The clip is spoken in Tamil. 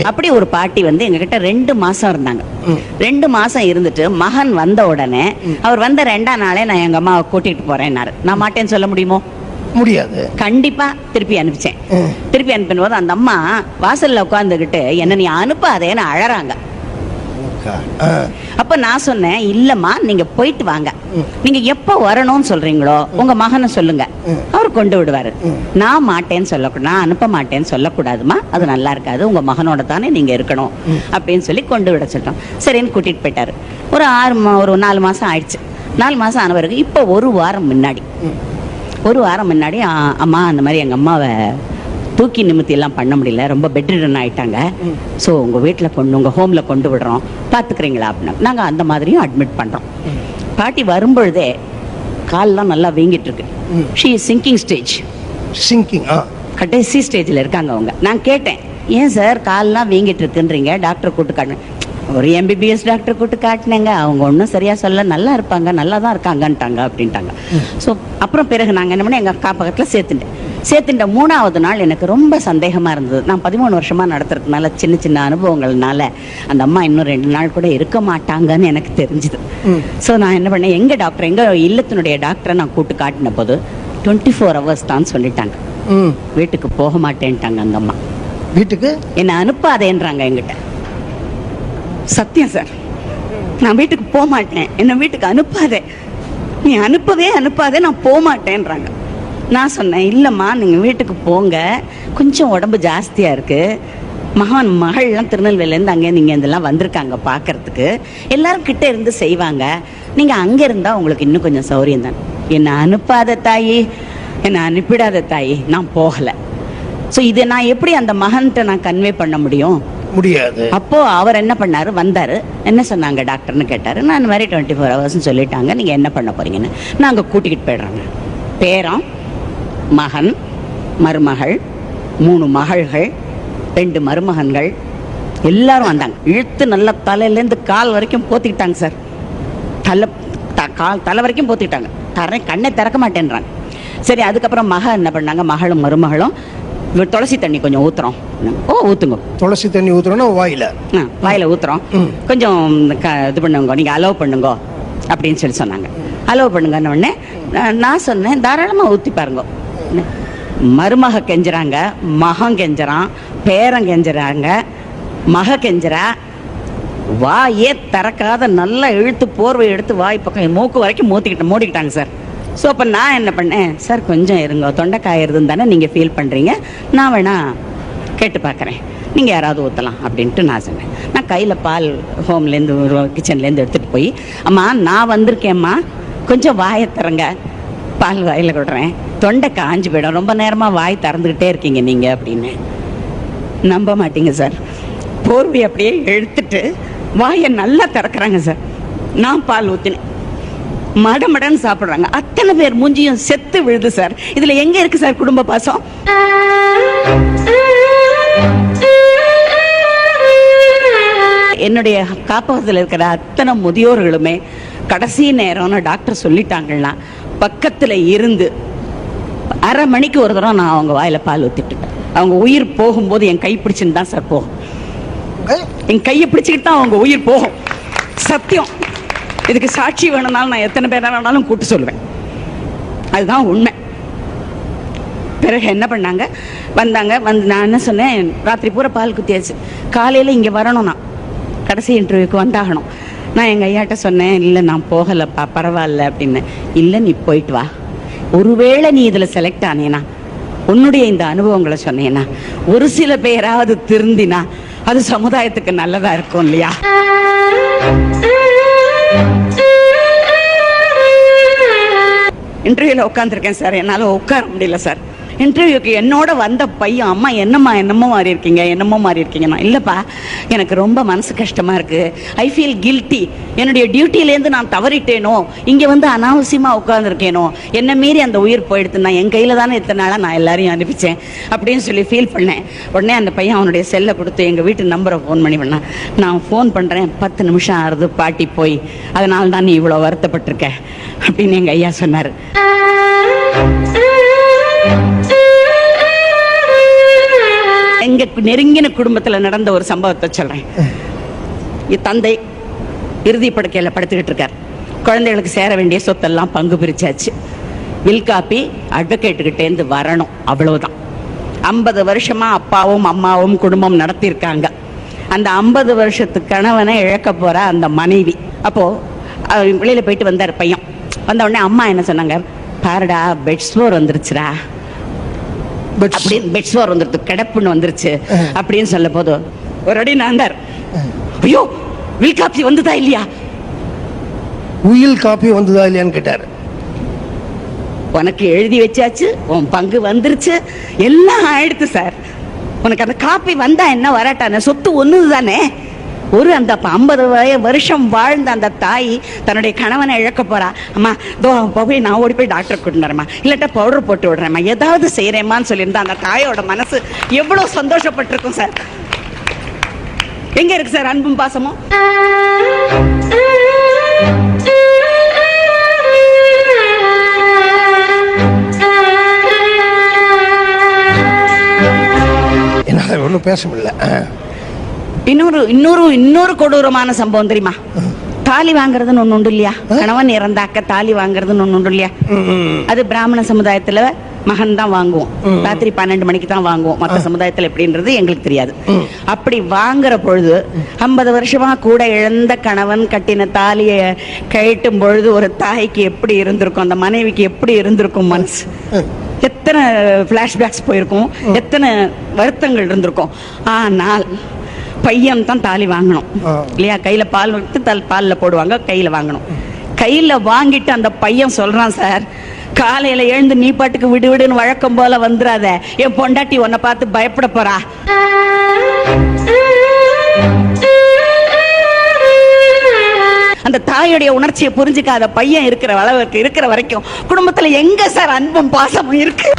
அப்படி ஒரு பாட்டி வந்து எங்ககிட்ட 2 மாசம் இருந்தாங்க. 2 மாசம் இருந்துட்டு மகன் வந்த உடனே அவர் வந்த 2ஆம் நாளே நான் எங்க அம்மாவை கூட்டிட்டு போறேன்னாரு. நான் மாட்டேன்னு சொல்ல முடியுமோ? முடியாது. கண்டிப்பா திருப்பி அனுப்பிச்சேன். திருப்பி அனுப்பின போது அந்த அம்மா வாசல்ல உட்காந்துக்கிட்டு என்ன நீ அனுப்பாதேன்னு அழறாங்க. அப்ப நான் சொன்னேன், இல்லம்மா நீங்க போயிட்டு வாங்க, நீங்க எப்ப வரணும்னு சொல்றீங்களோ உங்க மகனை சொல்லுங்க, அவர் கொண்டு விடுவாரு. நான் மாட்டேன்னு சொல்லக்கூடாது, நான் அனுப்ப மாட்டேன்னு சொல்லக்கூடாதுமா, அது நல்லா இருக்காது, உங்க மகனோட தானே நீங்க இருக்கணும் அப்படின்னு சொல்லி கொண்டு விட சொல்லிட்டோம். சரின்னு கூட்டிட்டு போயிட்டாரு. ஒரு 4 மாசம் ஆயிடுச்சு. 4 மாசம் ஆன பிறகு இப்போ ஒரு வாரம் முன்னாடி அம்மா அந்த மாதிரி எங்க அம்மாவை தூக்கி நிமித்தி எல்லாம் பண்ண முடியல, ரொம்ப பெட்ரிடன் ஆயிட்டாங்க, ஸோ உங்க வீட்டில் உங்க ஹோம்ல கொண்டு விடுறோம், பாத்துக்கிறீங்களா அப்படின்னா நாங்கள் அந்த மாதிரியும் அட்மிட் பண்றோம். பாட்டி வரும்பொழுதே கால்லாம் நல்லா வீங்கிட்டு இருக்கு. ஷீ சிங்கிங் ஸ்டேஜ், கடைசி ஸ்டேஜில் இருக்காங்க அவங்க. நான் கேட்டேன், ஏன் சார் கால்லாம் வீங்கிட்டு இருக்குன்றீங்க, டாக்டர் கூட்டு காட்டுங்க. ஒரு MBBS டாக்டர் கூட்டு காட்டினேங்க, அவங்க ஒன்றும் சரியா சொல்ல, நல்லா இருப்பாங்க, நல்லா தான் இருக்காங்கன்ட்டாங்க அப்படின்ட்டாங்க. ஸோ அப்புறம் பிறகு நாங்கள் என்ன பண்ண எங்கள் காப்பகத்தில் சேர்த்துட்ட 3ஆவது நாள் எனக்கு ரொம்ப சந்தேகமா இருந்தது. நான் 13 வருஷமா நடத்துறதுனால சின்ன சின்ன அனுபவங்கள்னால அந்த அம்மா இன்னும் 2 நாள் கூட இருக்க மாட்டாங்கன்னு எனக்கு தெரிஞ்சுது. ஸோ நான் என்ன பண்ணேன், எங்க இல்லத்தினுடைய டாக்டரை நான் கூட்டு காட்டின போது 24 hours தான் சொல்லிட்டாங்க. வீட்டுக்கு போக மாட்டேன்ட்டாங்க அந்த அம்மா. வீட்டுக்கு என்ன அனுப்பாதேன்றாங்க என்கிட்ட. சத்தியம் சார், நான் வீட்டுக்கு போக மாட்டேன், என்ன வீட்டுக்கு அனுப்பாதே, நீ அனுப்பாதே, நான் போக மாட்டேன்றாங்க. நான் சொன்னேன், இல்லைம்மா நீங்கள் வீட்டுக்கு போங்க, கொஞ்சம் உடம்பு ஜாஸ்தியாக இருக்குது, மகள்லாம் திருநெல்வேலியிலேருந்து அங்கே நீங்கள் இதெல்லாம் வந்திருக்காங்க பார்க்கறதுக்கு, எல்லாரும் கிட்டே இருந்து செய்வாங்க, நீங்கள் அங்கே இருந்தால் உங்களுக்கு இன்னும் கொஞ்சம் சௌரியம் தான். என்னை அனுப்பாத தாயி, என்னை அனுப்பிடாத தாயி, நான் போகலை. ஸோ இதை நான் எப்படி அந்த மகன்கிட்ட நான் கன்வே பண்ண முடியாது. அப்போ அவர் என்ன பண்ணாரு, வந்தாரு, என்ன சொன்னாங்க டாக்டர்னு கேட்டாரு. நான் இந்த மாதிரி 24 hours சொல்லிட்டாங்க, நீங்கள் என்ன பண்ண போறீங்கன்னு. நாங்கள் கூட்டிக்கிட்டு போயிடுறாங்க. பேரன், மகன், மருமகள், 3 மகள்கள், 2 மருமகன்கள், எல்லாரும் வந்தாங்க. இழுத்து நல்லா தலையிலேருந்து கால் வரைக்கும் போத்திக்கிட்டாங்க சார். தலை வரைக்கும் போத்திக்கிட்டாங்க. கண்ணை திறக்க மாட்டேன்றாங்க. சரி, அதுக்கப்புறம் என்ன பண்ணாங்க, மகளும் மருமகளும் துளசி தண்ணி கொஞ்சம் ஊத்துறோம். ஊத்துங்க, துளசி தண்ணி ஊத்துறோம்னா வாயில ஊத்துறோம், கொஞ்சம் இது பண்ணுங்க, நீங்க அலோவ் பண்ணுங்க அப்படின்னு சொல்லி சொன்னாங்க. அலோவ் பண்ணுங்கன்னு உடனே நான் சொன்னேன், தாராளமா ஊத்தி பாருங்க. மருமக கெஞ்சுறாங்க, மகன் கெஞ்சுறான், பேரன் கெஞ்சுறாங்க, மக கெஞ்சுறா, வாயே திறக்காத நல்லா இழுத்து போர்வை எடுத்து வாய் பக்கம் மூக்கு வரைக்கும் மூடிக்கிட்டாங்க சார். ஸோ அப்போ நான் என்ன பண்ணேன், சார் கொஞ்சம் இருங்க, தொண்டைக்காயிருதுன்னு தானே நீங்கள் ஃபீல் பண்ணுறீங்க, நான் வேணா கேட்டு பார்க்குறேன், நீங்கள் யாராவது ஊற்றலாம் அப்படின்ட்டு நான் சொன்னேன். நான் கையில் பால் ஹோம்லேருந்து கிச்சன்லேருந்து எடுத்துகிட்டு போய், அம்மா நான் வந்திருக்கேம்மா, கொஞ்சம் வாயை திறங்க, பால் வாயில் கொடுறேன், தொண்டை காஞ்சி போயிடும், ரொம்ப நேரமாக வாய் திறந்துக்கிட்டே இருக்கீங்க நீங்கள் அப்படின்னு. நம்ப மாட்டீங்க சார், போர்வை அப்படியே எடுத்துட்டு வாயை நல்லா திறக்கிறாங்க சார். நான் பால் ஊற்றினேன், மடமடன்னு சாப்பிடுறாங்க. அத்தனை பேர் மூஞ்சியும் செத்து விழுது சார். இதுல எங்க இருக்கு சார் குடும்ப பாசம்? என்னுடைய காப்பகத்தில் இருக்கிற அத்தனை முதியோர்களுமே கடைசி நேரம்னு டாக்டர் சொல்லிட்டாங்கன்னா பக்கத்துல இருந்து அரை மணிக்கு ஒரு தடவை நான் அவங்க வாயில பால் ஊத்திட்டு, அவங்க உயிர் போகும்போது என் கை பிடிச்சுன்னு தான் சார் போகும். என் கையை பிடிச்சுக்கிட்டு தான் அவங்க உயிர் போகும். சத்தியம். இதுக்கு சாட்சி வேணும்னாலும் நான் எத்தனை பேர் வேணாலும் கூட்டு சொல்லுவேன். அதுதான் உண்மை. பிறகு என்ன பண்ணாங்க, வந்தாங்க. நான் என்ன சொன்னேன், ராத்திரி பூரா பால் குத்தியாச்சு, காலையில் இங்கே வரணும், நான் கடைசி இன்டர்வியூக்கு வந்தாகணும். நான் எங்கள் ஐயாட்ட சொன்னேன், இல்லை நான் போகலைப்பா, பரவாயில்ல அப்படின்னு. இல்லை நீ போயிட்டு வா, ஒருவேளை நீ இதில் செலக்ட் ஆனேனா, உன்னுடைய இந்த அனுபவங்களை சொன்னேன்னா ஒரு சில பேராவது திருந்தினா அது சமுதாயத்துக்கு நல்லதா இருக்கும் இல்லையா? இன்டர்வியூல உட்காந்துருக்கேன் சார், என்னால உட்கார முடியல சார். இன்டர்வியூக்கு என்னோட வந்த பையன், அம்மா என்னமோ மாறி இருக்கீங்கன்னா, இல்லப்பா எனக்கு ரொம்ப மனசு கஷ்டமா இருக்கு, ஐ ஃபீல் கில்ட்டி, என்னுடைய டியூட்டிலேருந்து நான் தவறிட்டேனோ, இங்க வந்து அனாவசியமா உட்காந்துருக்கேனோ, என்ன மீறி அந்த உயிர் போயிடுத்து, நான் என் கையில தானே இத்தனை நாளா நான் எல்லாரையும் அனுப்பிச்சேன் அப்படின்னு சொல்லி ஃபீல் பண்ணேன். உடனே அந்த பையன் அவனுடைய செல்லை கொடுத்து எங்க வீட்டு நம்பரை ஃபோன் பண்ணான். நான் ஃபோன் பண்றேன், 10 நிமிஷம் ஆறுது பாட்டி போய், அதனால தான் நீ இவ்வளவு வருத்தப்பட்டிருக்க அப்படின்னு எங்க ஐயா சொன்னாரு. எங்க நெருங்கின குடும்பத்துல நடந்த ஒரு சம்பவத்தை சொல்றேன். தந்தை இறுதி படுக்கையில படுத்துக்கிட்டு இருக்கார். குழந்தைகளுக்கு சேர வேண்டிய சொத்தெல்லாம் பங்கு பிரிச்சாச்சு. வில் காப்பி அட்வொகேட்டுக்கிட்டேருந்து வரணும், அவ்வளவுதான். 50 வருஷமா அப்பாவும் அம்மாவும் குடும்பம் நடத்தியிருக்காங்க. அந்த 50 வருஷத்து கணவனை இழக்க போற அந்த மனைவி. அப்போ வெளியில போயிட்டு வந்தார் பையன். வந்த உடனே அம்மா என்ன சொன்னாங்க, பாருடா பெட்ஸ்வோர் வந்துருச்சுடா அப்படின்னு, பெட்ஸ்வோர் வந்துருச்சு, கிடப்புன்னு வந்துருச்சு அப்படின்னு சொல்ல போது ஒரு அடி நாந்தார். ஐயோ, வில் காப்பி வந்துதா இல்லையா, உயில் காப்பி வந்ததா இல்லையான்னு கேட்டாரு. உனக்கு எழுதி வச்சாச்சு, உன் பங்கு வந்துருச்சு, எல்லாம் ஆயிடுத்து சார். உனக்கு அந்த காப்பி வந்தா என்ன வராட்டான, சொத்து ஒண்ணுது தானே. ஒரு அந்த 50 வருஷம் வாழ்ந்த அந்த தாய் தன்னுடைய கணவனை இழக்க போறா. அம்மா தோ போய் நான் ஓடி போய் டாக்டர் கூட்டினறேம்மா, இல்லாட்டா பவுடர் போட்டு விடுறேம்மா, ஏதாவது செய்யறேம்மான்னு சொல்லியிருந்தா அந்த தாயோட மனசு எவ்வளவு சந்தோஷப்பட்டிருக்கும் சார். எங்க இருக்கு சார் அன்பும் பாசமும்? ஒன்றும் பேச முடியல. இன்னொரு கொடூரமான சம்பவம் தெரியுமா? தாலி வாங்குறதுன்னு ஒண்ணு உண்டு இல்லையா? கணவன் இறந்தாக்க தாலி வாங்குறதுன்னு ஒண்ணு உண்டு இல்லையா? அது பிராமண சமுதாயத்துல மகன் தான் வாங்குவோம், ராத்திரி 12 மணிக்கு தான் வாங்குவோம். மற்ற சமுதாயத்துல எப்படின்றது எங்களுக்கு தெரியாது. அப்படி வாங்குற பொழுது 50 வருஷமா கூட இழந்த கணவன் கட்டின தாலியை கழட்டும் பொழுது ஒரு தாய்க்கு எப்படி இருந்திருக்கும், அந்த மனைவிக்கு எப்படி இருந்திருக்கும் மனசு, எத்தனை பிளாஷ்பேக்ஸ் போயிருக்கும், எத்தனை வருத்தங்கள் இருந்திருக்கும். ஆனால் பையன் தான் தாலி வாங்கணும் இல்லையா? கையில பால் விட்டு பால்ல போடுவாங்க, கையில வாங்கணும். கையில வாங்கிட்டு அந்த பையன் சொல்றான், சார் காலையில எழுந்து நீ பாட்டுக்கு விடு விடுன்னு வழக்கம் போல வந்துடாத, என் பொண்டாட்டி உன்னை பார்த்து பயப்பட போறா. அந்த தாயுடைய உணர்ச்சியை புரிஞ்சுக்காத பையன் இருக்கிற வரைக்கும் குடும்பத்துல எங்க சார் அன்பும் பாசமும் இருக்கு?